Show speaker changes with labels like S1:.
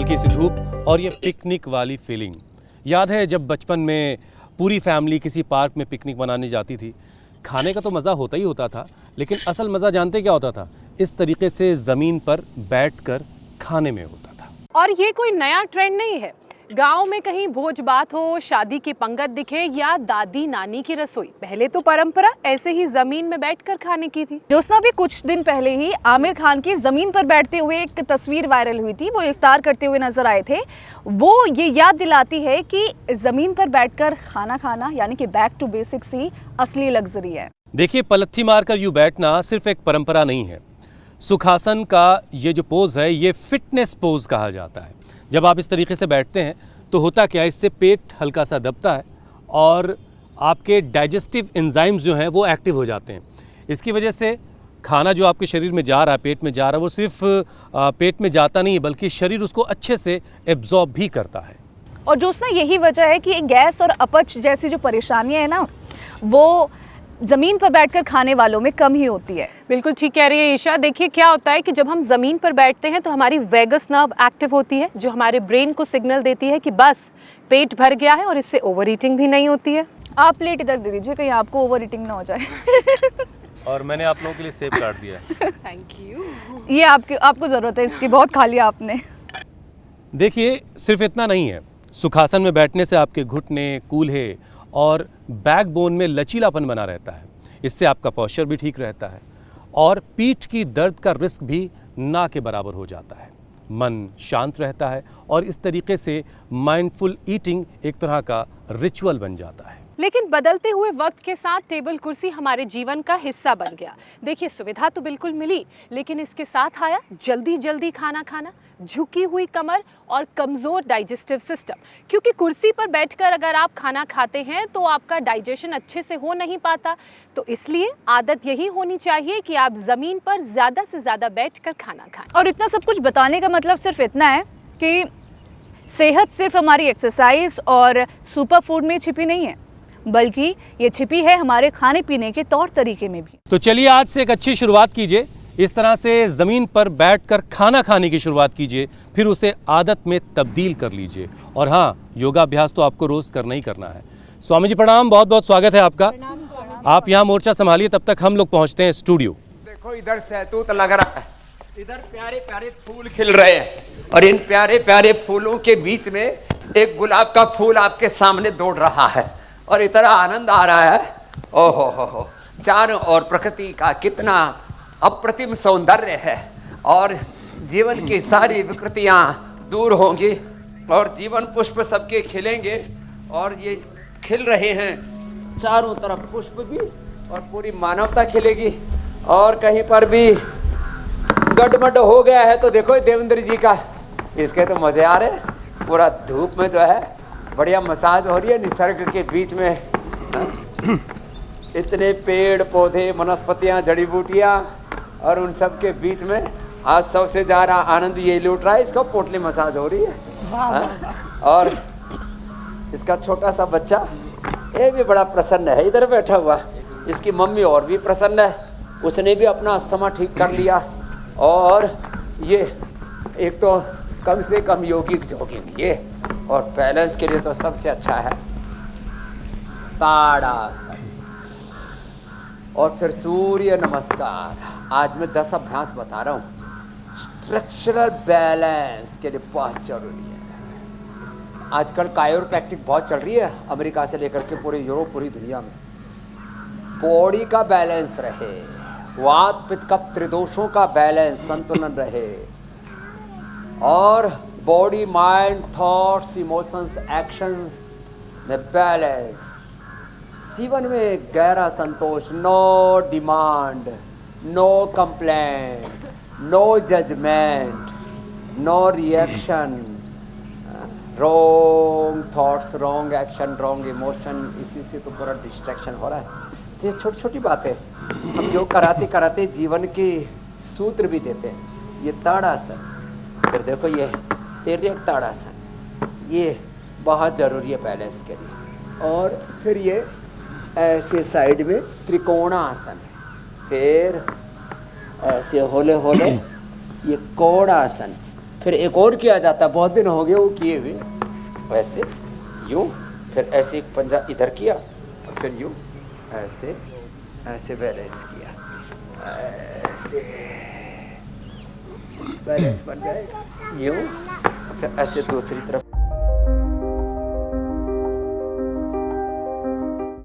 S1: हल्की सी धूप और ये पिकनिक वाली फीलिंग। याद है जब बचपन में पूरी फैमिली किसी पार्क में पिकनिक मनाने जाती थी। खाने का तो मज़ा होता ही होता था, लेकिन असल मज़ा जानते क्या होता था? इस तरीके से ज़मीन पर बैठकर खाने में होता था।
S2: और ये कोई नया ट्रेंड नहीं है। गांव में कहीं भोज बात हो, शादी की पंगत दिखे या दादी नानी की रसोई, पहले तो परंपरा ऐसे ही जमीन में बैठकर खाने की थी।
S3: ज्योत्सना भी कुछ दिन पहले ही आमिर खान की जमीन पर बैठते हुए एक तस्वीर वायरल हुई थी। वो इफ्तार करते हुए नजर आए थे। वो ये याद दिलाती है कि जमीन पर बैठकर खाना खाना यानी कि बैक टू बेसिक्स ही असली लग्जरी है।
S1: देखिए, पलथी मारकर यूँ बैठना सिर्फ एक परंपरा नहीं है। सुखासन का ये जो पोज है, ये फिटनेस पोज कहा जाता है। जब आप इस तरीके से बैठते हैं तो होता क्या है, इससे पेट हल्का सा दबता है और आपके डाइजेस्टिव एंजाइम्स जो हैं वो एक्टिव हो जाते हैं। इसकी वजह से खाना जो आपके शरीर में जा रहा है, पेट में जा रहा है, वो सिर्फ पेट में जाता नहीं, बल्कि शरीर उसको अच्छे से एब्जॉर्ब भी करता है।
S3: और ज्योत्सना, यही वजह है कि गैस और अपच जैसी जो परेशानियां है ना, वो ज़मीन पर बैठकर खाने वालों में कम ही होती है।
S2: बिल्कुल ठीक कह रही है ईशा। देखिए क्या होता है कि जब हम ज़मीन पर बैठते हैं तो हमारी वेगस नर्व एक्टिव होती है, जो हमारे ब्रेन को सिग्नल देती है कि बस पेट भर गया है, और इससे ओवर ईटिंग भी नहीं होती है।
S3: आप प्लेट इधर दे दीजिए, कहीं आपको ओवर ईटिंग ना हो जाए।
S1: और मैंने आप लोगों के लिए सेब काट दिया है।
S2: Thank you.
S3: ये आपको ज़रूरत है इसकी, बहुत खा लिया आपने।
S1: देखिए, सिर्फ इतना नहीं है। सुखासन में बैठने से आपके घुटने, कूल्हे और बैकबोन में लचीलापन बना रहता है। इससे आपका पोस्चर भी ठीक रहता है और पीठ की दर्द का रिस्क भी ना के बराबर हो जाता है। मन शांत रहता है और इस तरीके से माइंडफुल ईटिंग एक तरह का रिचुअल बन जाता है।
S2: लेकिन बदलते हुए वक्त के साथ टेबल कुर्सी हमारे जीवन का हिस्सा बन गया। देखिए, सुविधा तो बिल्कुल मिली, लेकिन इसके साथ आया जल्दी जल्दी खाना खाना, झुकी हुई कमर और कमज़ोर डाइजेस्टिव सिस्टम। क्योंकि कुर्सी पर बैठकर अगर आप खाना खाते हैं तो आपका डाइजेशन अच्छे से हो नहीं पाता। तो इसलिए आदत यही होनी चाहिए कि आप ज़मीन पर ज़्यादा से ज़्यादा बैठकर खाना खाएं।
S3: और इतना सब कुछ बताने का मतलब सिर्फ इतना है कि सेहत सिर्फ हमारी एक्सरसाइज और सुपर फूड में छिपी नहीं है, बल्कि ये छिपी है हमारे खाने पीने के तौर तरीके में भी।
S1: तो चलिए, आज से एक अच्छी शुरुआत कीजिए। इस तरह से ज़मीन पर बैठकर खाना खाने की शुरुआत कीजिए, फिर उसे आदत में तब्दील कर लीजिए। और हाँ, योगाभ्यास तो आपको रोज़ करना ही करना है। स्वामी जी प्रणाम, बहुत बहुत स्वागत है आपका। आप यहाँ मोर्चा संभालिए, तब तक हम लोग पहुँचते हैं स्टूडियो।
S4: देखो, इधर सहतूत लग रहा है, इधर प्यारे प्यारे फूल खिल रहे हैं, और इन प्यारे प्यारे फूलों के बीच में एक गुलाब का फूल आपके सामने दौड़ रहा है और इतना आनंद आ रहा है। ओहो हो, चारों ओर प्रकृति का कितना अप्रतिम सौंदर्य है, और जीवन की सारी विकृतियां दूर होंगी और जीवन पुष्प सबके खिलेंगे। और ये खिल रहे हैं चारों तरफ पुष्प भी, और पूरी मानवता खिलेगी। और कहीं पर भी गड़बड़ हो गया है तो देखो देवेंद्र जी का, इसके तो मजे आ रहे। पूरा धूप में जो है बढ़िया मसाज हो रही है निसर्ग के बीच में। इतने पेड़ पौधे, वनस्पतियां, जड़ी बूटियां, और उन सब के बीच में आज सबसे ज़्यादा आनंद ये लूट रहा है। इसको पोटली मसाज हो रही है। और इसका छोटा सा बच्चा, ये भी बड़ा प्रसन्न है, इधर बैठा हुआ। इसकी मम्मी और भी प्रसन्न है, उसने भी अपना अस्थमा ठीक कर लिया। और ये एक तो कम से कम योगिक जॉगिंग ये, और बैलेंस के लिए तो सबसे अच्छा है ताड़ासन, और फिर सूर्य नमस्कार। आज मैं 10 अभ्यास बता रहा हूँ, स्ट्रक्चरल बैलेंस के लिए बहुत जरूरी है। आजकल कायोप्रैक्टिक बहुत चल रही है, अमेरिका से लेकर के पूरे यूरोप, पूरी दुनिया में। बॉडी का बैलेंस रहे, वात पित्त कफ त्रिदोषों का बैलेंस, संतुलन रहे, और body mind thoughts emotions actions में बैलेंस। जीवन में गहरा संतोष, no demand, no complaint, no judgement, no reaction, wrong thoughts, wrong action, wrong emotion. इसी से तो पूरा डिस्ट्रैक्शन हो रहा है। ये छोटी छोटी बातें हम योग कराते कराते जीवन के सूत्र भी देते हैं। ये ताड़ासन, फिर देखो ये तिर्यक ताड़ासन, ये बहुत ज़रूरी है बैलेंस के लिए। और फिर ये ऐसे साइड में त्रिकोणासन, फिर ऐसे होले होले ये कोणासन, फिर एक और किया जाता, बहुत दिन हो गए वो किए हुए, वैसे यूं, फिर ऐसे एक पंजा इधर किया और फिर यूं ऐसे ऐसे बैलेंस किया, ऐसे बैलेंस बन जाएगा यूं, फिर ऐसे दूसरी तरफ